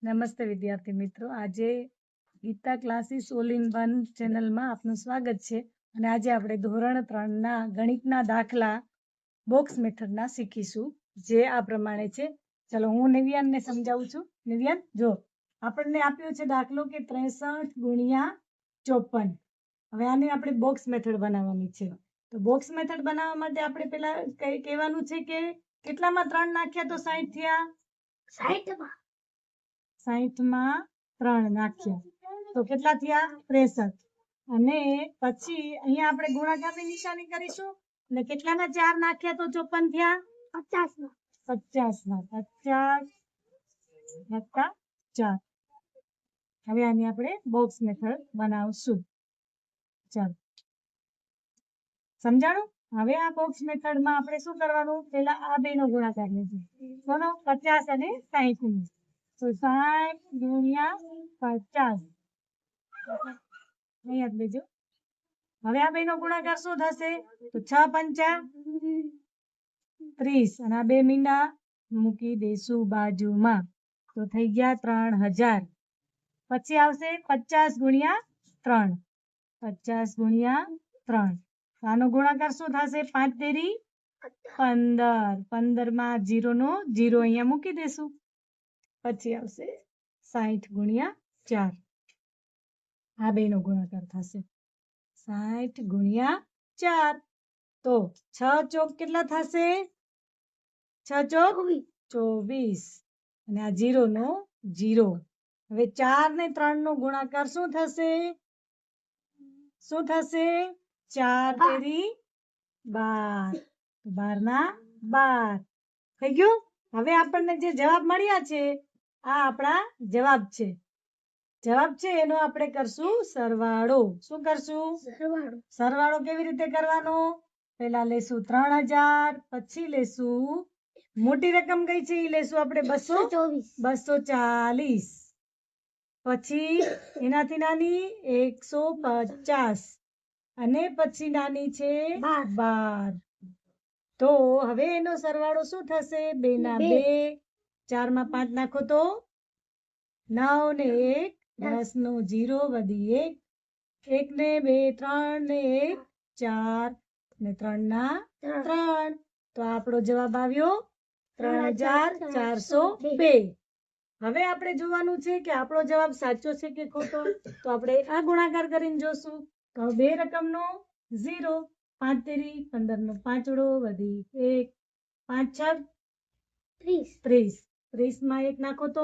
નમસ્તે વિદ્યાર્થી મિત્રો, આજે Gita classes all in one ચેનલમાં આપનું સ્વાગત છે. અને આજે આપણે ધોરણ 3ના ગણિતના દાખલા બોક્સ મેથડના શીખીશું, જે આ પ્રમાણે છે. ચલો, હું નિવ્યાનને સમજાવું છું. નિવ્યાન, જો આપણને આપ્યો છે દાખલો કે 63 ગુણ્યા 54. હવે આને આપણે બોક્સ મેથડ બનાવવાની છે. તો બોક્સ મેથડ બનાવવા માટે આપણે પેલા કહેવાનું છે કે કેટલામાં 3 નાખ્યા તો 60 થયા. 60માં 3 નાખ્યા તો કેટલા થયા? 63. અને પછી અહીંયા આપણે ગુણાકારની નિશાની કરીશું એટલે કેટલાના 4 નાખ્યા તો 54 થયા? 50ના 50 વત્તા 4. હવે આની આપણે બોક્સ મેથડ બનાવશું. ચાલો, સમજાણું? હવે આ બોક્સ મેથડમાં આપણે શું કરવાનું? પેલા આ બેનો ગુણાકાર લેજો. કોનો? 50 અને 60 નો. તો 60 ગુણ્યા 50 અહીંયા જ લેજો. હવે આ બેનો ગુણાકાર શું થશે? તો 6 પંચા 30 અને આ બે મીંડા મૂકી દેશું બાજુમાં, તો થઈ ગયા 3000. પછી આવશે 50 ગુણ્યા 3. 50 ગુણ્યા 3. આનો ગુણાકાર શું થશે? 5 તેરી 15. 15માં 0 નો 0 અહીંયા મૂકી દેશું. પછી આવશે 60 ગુણ્યા 4. આ બેનો ગુણાકાર થશે 60 ગુણ્યા 4. તો 6 ચોક કેટલા થશે? 6 ચોક 24 અને આ 0 નો 0. હવે 4 ને 3 નો ગુણાકાર શું થશે? શું થશે? 4 તેરી 12. 12 ના 12 થઈ ગયું. હવે આપણને જે જવાબ મળ્યા છે આ આપણા જવાબ છે. જવાબ છે એનો આપણે કરશું સરવાળો. શું કરશું? સરવાળો કેવી રીતે કરવાનો? પહેલા લેશું 3000, પછી લેશું મોટી રકમ કઈ છે એ લેશું આપણે 240. પછી એનાથી નાની 150 અને પછી નાની છે 12. તો હવે એનો સરવાળો શું થશે? 2 ના 2, 4 માં 5 નાખો તો 9 ને 1 10 નો 0 વધી 1, 1 ને 2 3 ને 1 4 ને 3 ના 3. તો આપણો જવાબ આવ્યો 3402. હવે આપણે જોવાનું છે કે આપણો જવાબ સાચો છે કે ખોટો. તો આપણે આ ગુણાકાર કરીને જોશું. તો બે રકમનો 0, 5 તેરી 15 નો 5 વધી 1, 5 6 30. 30 માં 1 નાખો તો